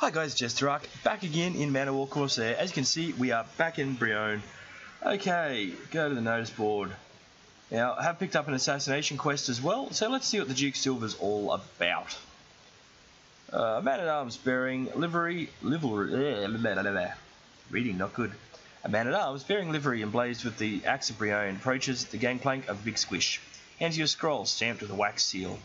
Hi guys, JesterArke, back again in Man of War Corsair. As you can see, we are back in Brion. Okay, go to the notice board. Now, I have picked up an assassination quest as well, so let's see what the Duke Silver's all about. Man-at-arms bearing livery, reading not good. A man-at-arms bearing livery emblazed with the axe of Brion approaches the gangplank of Big Squish. Hands you a scroll stamped with a wax seal.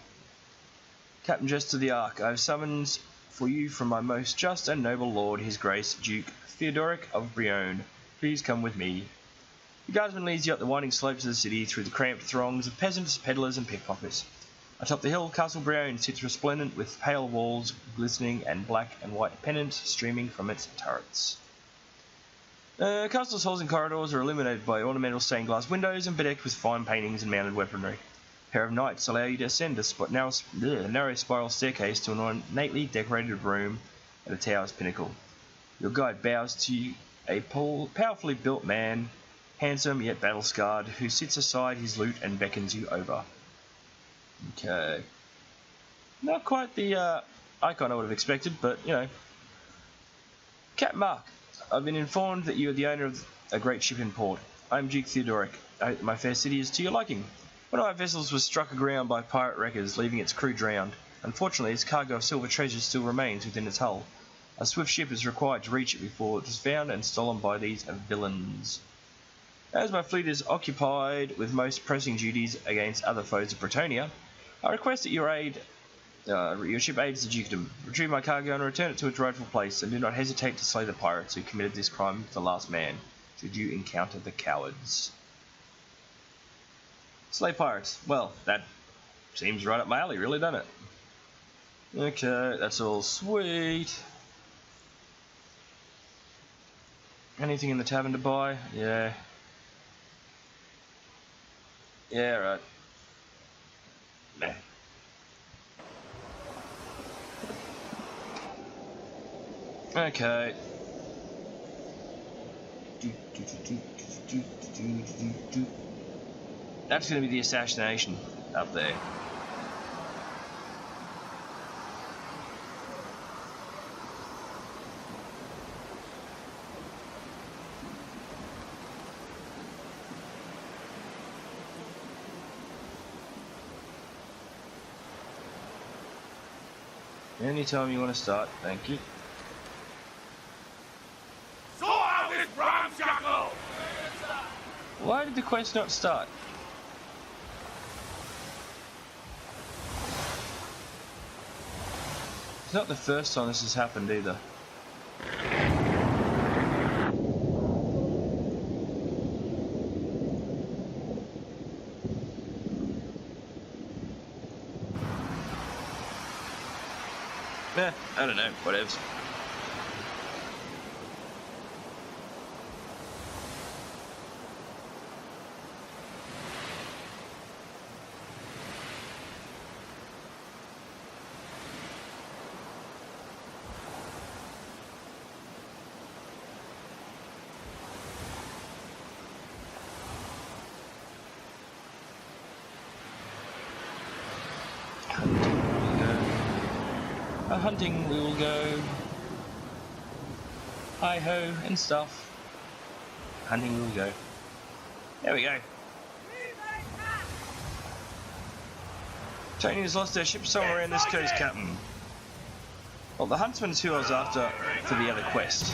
Captain JesterArke, I have summons for you from my most just and noble lord, his grace, Duke Theodoric of Brion. Please come with me. The guardsman leads you up the winding slopes of the city through the cramped throngs of peasants, peddlers, and pickpockets. Atop the hill, Castle Brion sits resplendent with pale walls glistening and black and white pennants streaming from its turrets. Castle's halls and corridors are illuminated by ornamental stained glass windows and bedecked with fine paintings and mounted weaponry. A pair of knights allow you to ascend a narrow spiral staircase to an ornately decorated room at a tower's pinnacle. Your guide bows to you, a powerfully built man, handsome yet battle-scarred, who sits aside his loot and beckons you over. Okay. Not quite the icon I would have expected, but, you know. Captain Mark, I've been informed that you are the owner of a great ship in port. I am Duke Theodoric. I hope my fair city is to your liking. One of my vessels was struck aground by pirate wreckers, leaving its crew drowned. Unfortunately, its cargo of silver treasure still remains within its hull. A swift ship is required to reach it before it is found and stolen by these villains. As my fleet is occupied with most pressing duties against other foes of Bretonia, I request that your ship aids the dukedom. Retrieve my cargo and return it to its rightful place, and do not hesitate to slay the pirates who committed this crime to the last man, should you encounter the cowards. Slay pirates. Well, that seems right up my alley, really, doesn't it? Okay, that's all sweet. Anything in the tavern to buy? Yeah. Yeah, right. Nah. Okay. That's going to be the assassination up there. Anytime you want to start, thank you. Sort out this ramshackle! Why did the quest not start? It's not the first time this has happened either. I don't know, whatevs. Hunting we will go. Hi-ho and stuff. Hunting we will go. There we go. Tony has lost their ship somewhere around this coast, Captain. Well, the huntsman's who I was after for the other quest.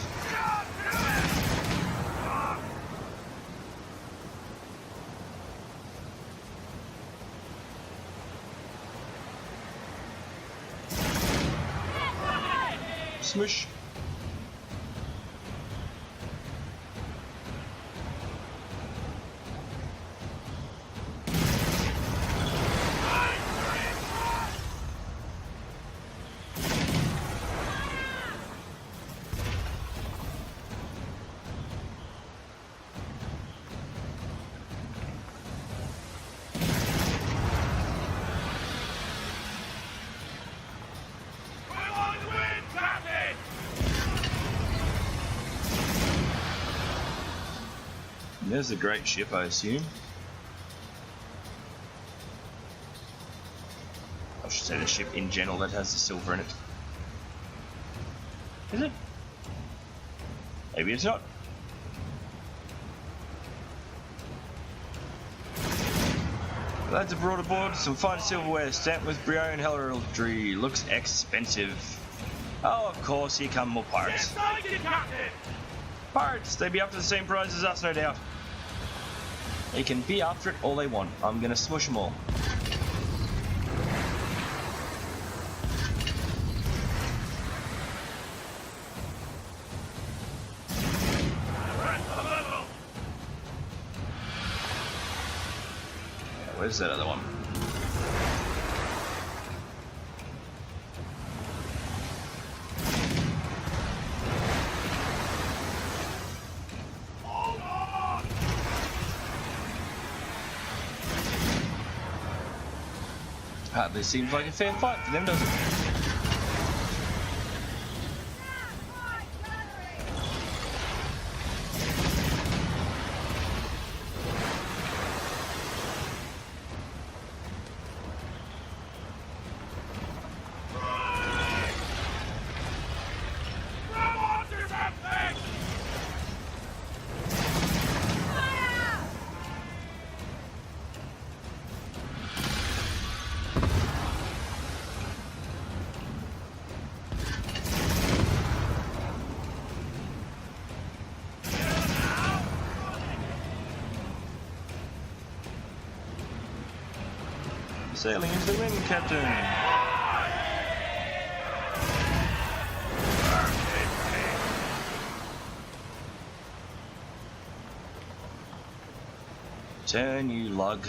Smush. There's a great ship, I assume. I should say the ship in general that has the silver in it. Is it? Maybe it's not. Lads are brought aboard some fine silverware stamped with Brion heraldry. Looks expensive. Oh, of course, here come more pirates. Yes, I did, Captain! Pirates, they be up to the same price as us, no doubt. They can be after it all they want. I'm gonna smush them all. Where's that other one? Hardly seems like a fair fight for them, does it? Sailing into the wind, Captain. Turn, you lug.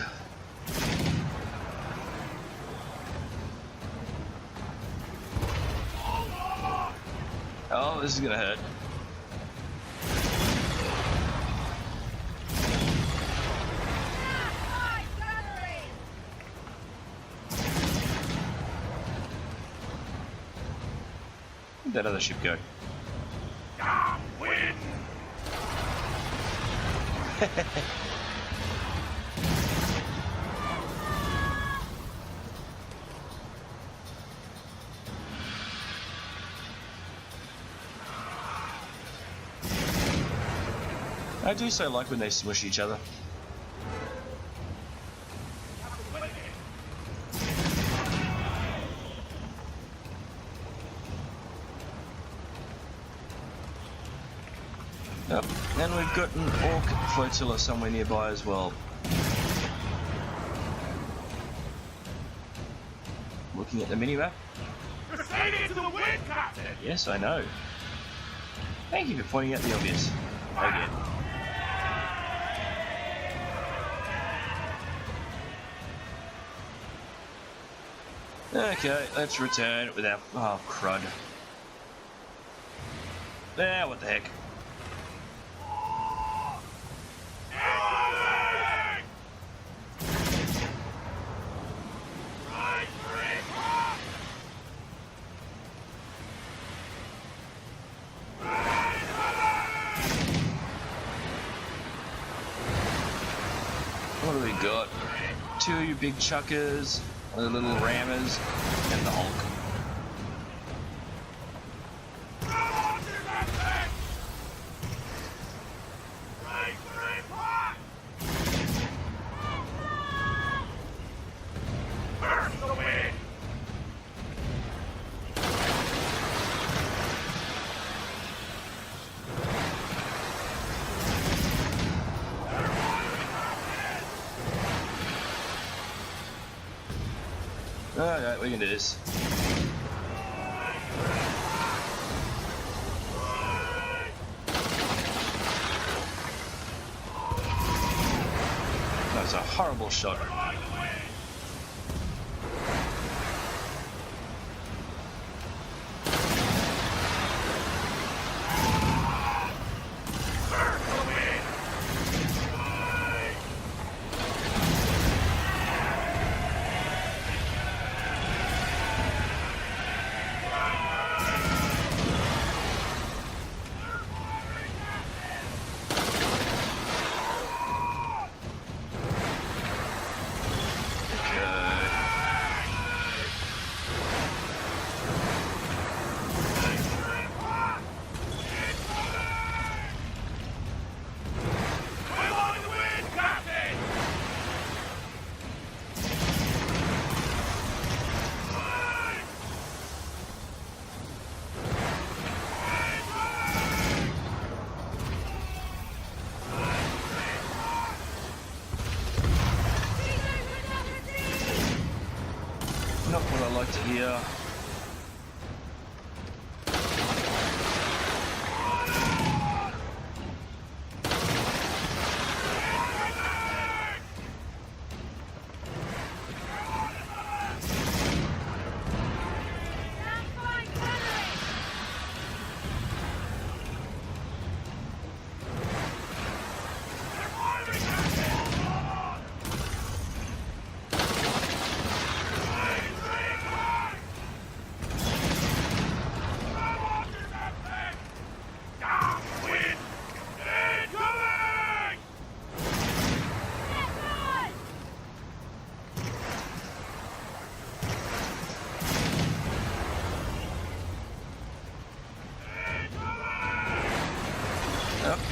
Oh, this is gonna hurt. Where'd that other ship go? Win! I do so like when they smush each other. Yep, and we've got an orc flotilla somewhere nearby as well. Looking at the minimap. You're sailing to the wind, Captain! Yes, I know. Thank you for pointing out the obvious. Again. Okay, let's return without... Oh, crud. Ah, what the heck. What do we got? Two of you big chuckers, the little rammers, and the Hulk. Alright, we can do this. That was a horrible shot. Up to here.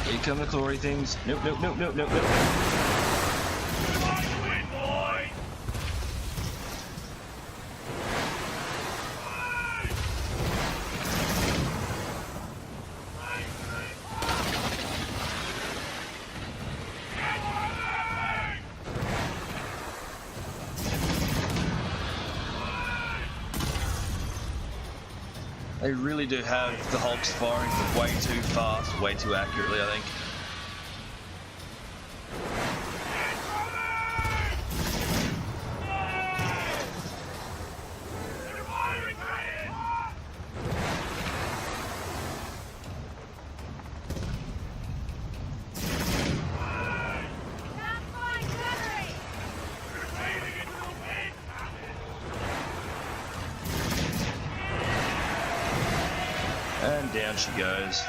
Here come the glory things. Nope, nope, nope, nope, nope, nope. They really do have the Hulks firing way too fast, way too accurately, I think. And down she goes.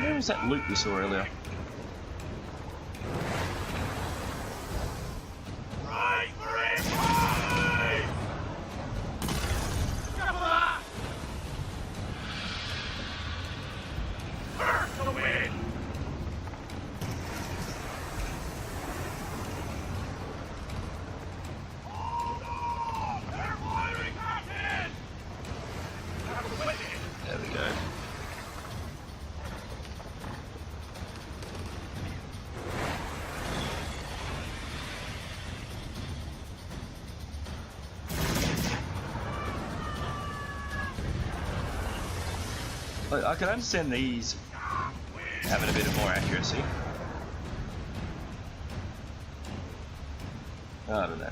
Where was that loot we saw earlier? Right for it! Right! Double up! First to win! There we go. Look, I can understand these having a bit of more accuracy. I don't know.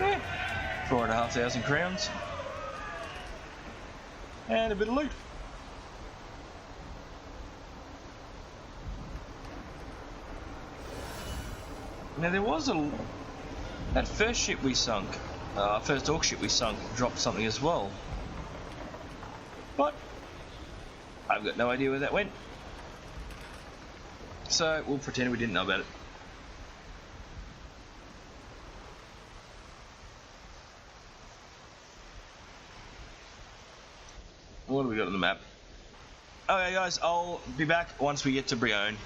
Yeah. 4,500 crowns. And a bit of loot. Now there was that first ship we sunk, first orc ship we sunk, dropped something as well. But I've got no idea where that went. So we'll pretend we didn't know about it. What do we got on the map? Okay guys, I'll be back once we get to Brion.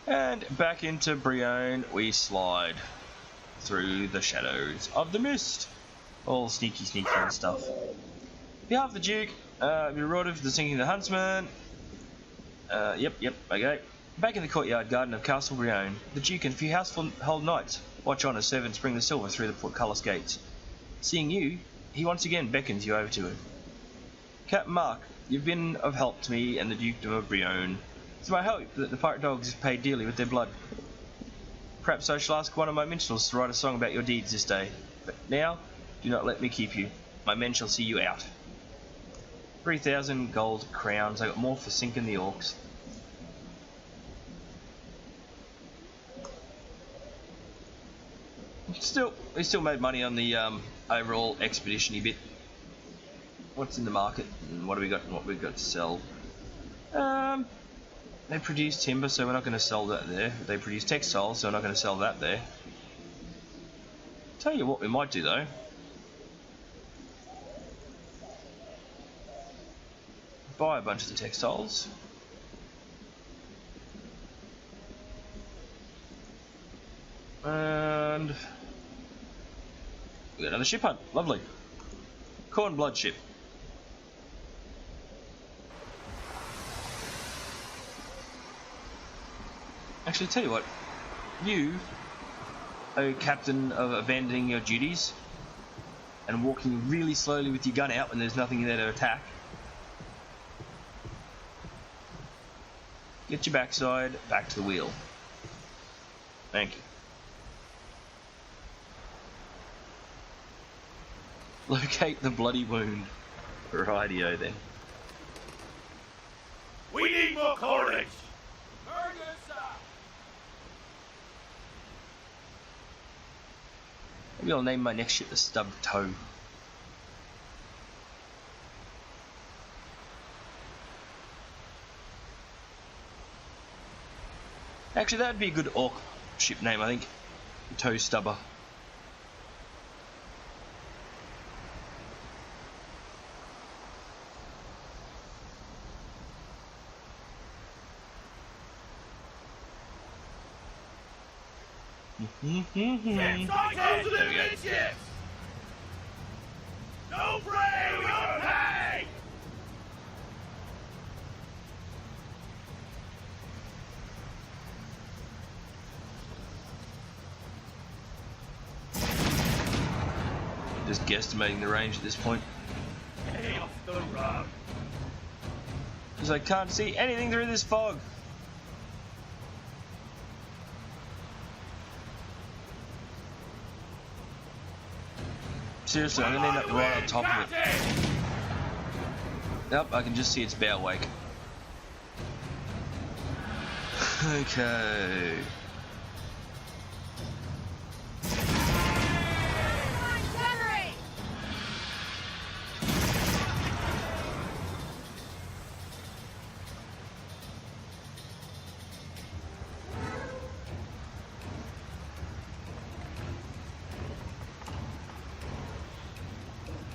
And back into Brion we slide through the shadows of the mist. All sneaky and stuff. Behalf of the Duke, be rewarded for the sinking of the Huntsman. Yep, okay. Back in the courtyard garden of Castle Brion, the Duke and a few household knights watch on as servants bring the silver through the portcullis gates. Seeing you, he once again beckons you over to him. Captain Mark, you've been of help to me and the Dukedom of Brion. It's my hope that the pirate dogs have paid dearly with their blood. Perhaps I shall ask one of my minstrels to write a song about your deeds this day. But now, do not let me keep you. My men shall see you out. 3,000 gold crowns. I got more for sinking the orcs. We still made money on the overall expedition-y bit. What's in the market and what have we got and what we've got to sell? They produce timber, so we're not going to sell that there. They produce textiles, so we're not going to sell that there. Tell you what we might do though. Buy a bunch of the textiles. around. We got another ship hunt. Lovely. Corn blood ship. Actually, tell you what. You, O captain of abandoning your duties and walking really slowly with your gun out when there's nothing there to attack. Get your backside back to the wheel. Thank you. Locate the bloody wound. Rightio then. We need more courage. Maybe I'll name my next ship the Stubbed Toe. Actually, that'd be a good orc ship name, I think. The Toe Stubber. There we go. No pray, we don't pay! Just guesstimating the range at this point. Stay off the road. Because I can't see anything through this fog. Seriously, I'm going to end up right on top of it. Yep, I can just see its bow wake. Okay.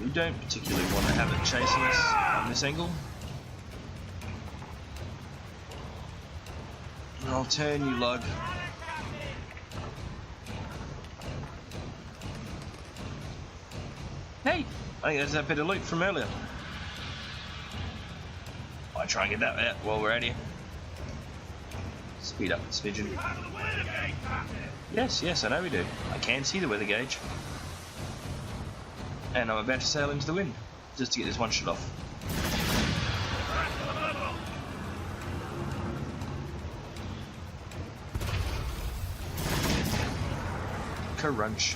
We don't particularly want to have it chasing us on this angle. I'll turn you, lug. Hey! I think that's that bit of loot from earlier. I'll try and get that out while we're at here. Speed up, smidgen. Yes, I know we do. I can see the weather gauge. And I'm about to sail into the wind, just to get this one shot off. Crunch.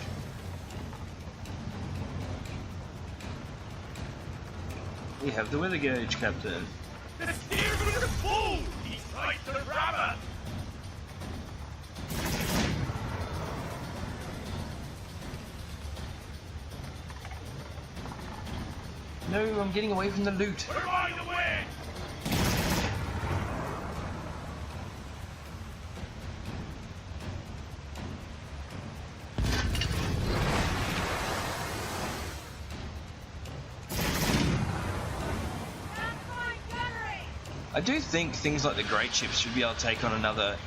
We have the weather gauge, Captain. The steersman is a fool! He's right to the rubber! No, I'm getting away from the loot. We're on the way! I do think things like the great ships should be able to take on another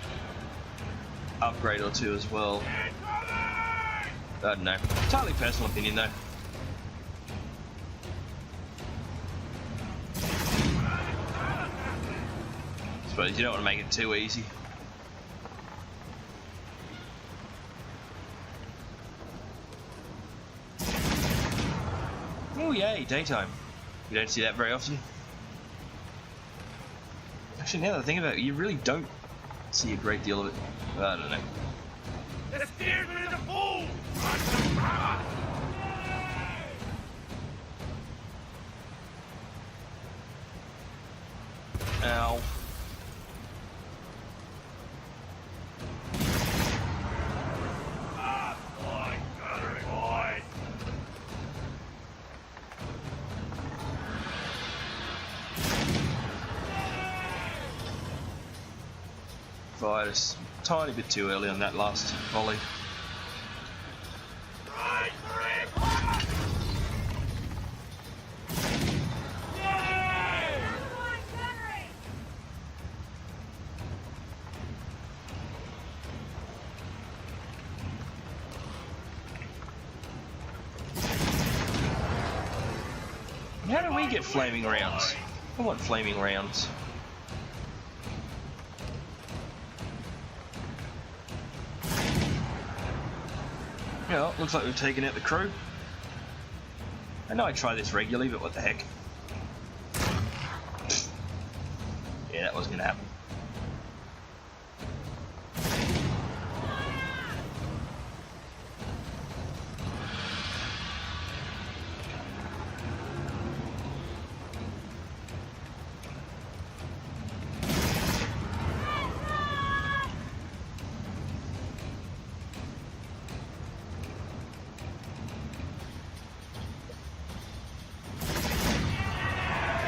upgrade or two as well. I don't know. Entirely personal opinion though. I suppose you don't want to make it too easy. Oh yay, daytime. You don't see that very often. Actually, now that I think about it, you really don't see a great deal of it. I don't know. The steersman is a fool! Right to the rubber! Ow. Fired us a tiny bit too early on that last volley. Right for it! How do we get flaming rounds? I want flaming rounds. Yeah, looks like we've taken out the crew. I know I try this regularly, but what the heck. Yeah, that wasn't gonna happen.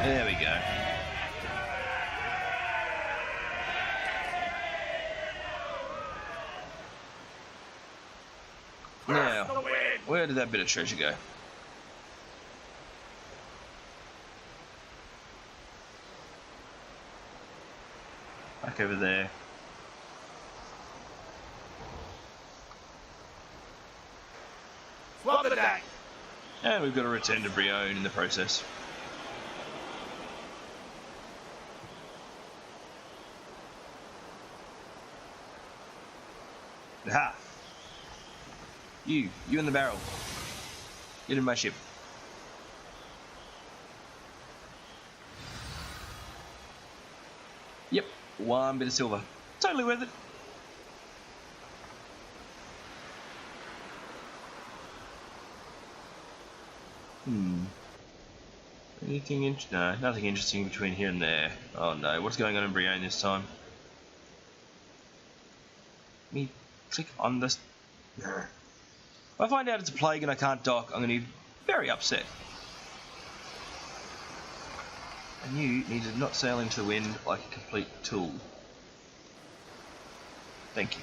There we go. Now, where did that bit of treasure go? Back over there. Swap the deck. And we've got to return to Brion in the process. Aha! You in the barrel. Get in my ship. Yep, 1 bit of silver. Totally worth it. Anything interesting? No, nothing interesting between here and there. Oh no, what's going on in Brion this time? Let me click on this. If I find out it's a plague and I can't dock, I'm going to be very upset. And you need to not sail into the wind like a complete tool. Thank you.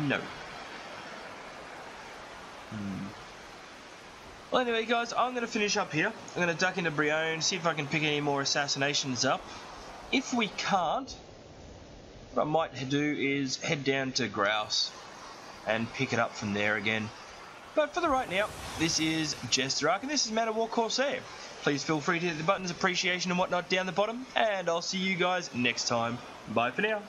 No. Well, anyway, guys, I'm going to finish up here. I'm going to duck into Brion, see if I can pick any more assassinations up. If we can't, what I might do is head down to Grouse and pick it up from there again. But for the right now, this is JesterArke and this is Man of War Corsair. Please feel free to hit the buttons, appreciation and whatnot down the bottom, and I'll see you guys next time. Bye for now.